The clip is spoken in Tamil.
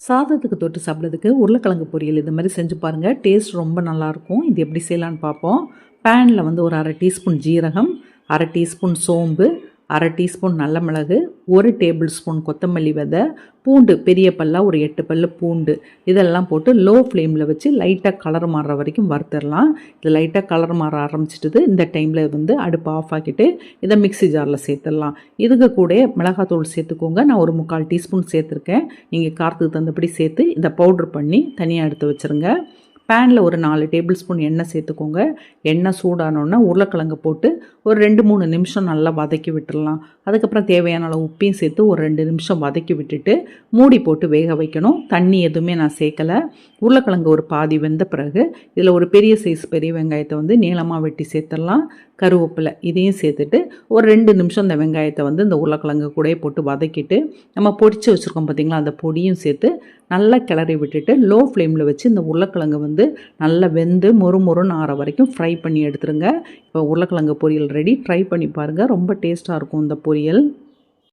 சாதத்துக்கு தொட்டு சாப்பிட்றதுக்கு உருளைக்கிழங்கு பொரியல் இது மாதிரி செஞ்சு பாருங்கள். டேஸ்ட் ரொம்ப நல்லாயிருக்கும். இது எப்படி செய்யலான்னு பார்ப்போம். பேனில் வந்து ஒரு அரை டீஸ்பூன் ஜீரகம், அரை டீஸ்பூன் சோம்பு, அரை டீஸ்பூன் நல்ல மிளகு, 1 டேபிள் ஸ்பூன் கொத்தமல்லி விதை, பூண்டு பெரிய பல்லாக ஒரு 8 பல்லு பூண்டு இதெல்லாம் போட்டு லோ ஃப்ளேமில் வச்சு லைட்டாக கலர் மாறுற வரைக்கும் வறுத்துடலாம். இது லைட்டாக கலர் மாற ஆரம்பிச்சிட்டுது. இந்த டைமில் வந்து அடுப்பு ஆஃப் ஆக்கிட்டு இதை மிக்ஸி ஜாரில் சேர்த்துடலாம். இதுக்கு கூட மிளகாத்தூள் சேர்த்துக்கோங்க. நான் ஒரு 3/4 டீஸ்பூன் சேர்த்துருக்கேன். நீங்கள் காரத்துக்கு தகுந்தபடி சேர்த்து இதை பவுட்ரு பண்ணி தனியாக எடுத்து வச்சுருங்க. பேனில் ஒரு 4 டேபிள் ஸ்பூன் எண்ணெய் சேர்த்துக்கோங்க. எண்ணெய் சூடானோன்னா உருளைக்கிழங்கு போட்டு ஒரு 2-3 நிமிஷம் நல்லா வதக்கி விட்டுடலாம். அதுக்கப்புறம் தேவையான அளவு உப்பையும் சேர்த்து ஒரு 2 நிமிஷம் வதக்கி விட்டுட்டு மூடி போட்டு வேக வைக்கணும். தண்ணி எதுவுமே நான் சேர்க்கலை. உருளைக்கிழங்கு ஒரு பாதி வெந்த பிறகு இதில் ஒரு பெரிய சைஸ் பெரிய வெங்காயத்தை வந்து நீளமாக வெட்டி சேர்த்துடலாம். கருவேப்பிலை இதையும் சேர்த்துட்டு ஒரு 2 நிமிஷம் இந்த வெங்காயத்தை வந்து இந்த உருளைக்கிழங்கு கூட போட்டு வதக்கிட்டு நம்ம பொடிச்சு வச்சுருக்கோம் பார்த்திங்களா, அந்த பொடியும் சேர்த்து நல்லா கிளறி விட்டுட்டு லோ ஃப்ளேமில் வச்சு இந்த உருளைக்கிழங்கு வந்து நல்லா வெந்து மொறுமொறுன்னு ஆற வரைக்கும் ஃப்ரை பண்ணி எடுத்துருங்க. இப்போ உருளைக்கிழங்கு பொரியல் ரெடி. ட்ரை பண்ணி பாருங்கள். ரொம்ப டேஸ்ட்டாக இருக்கும் இந்த பொரியல்.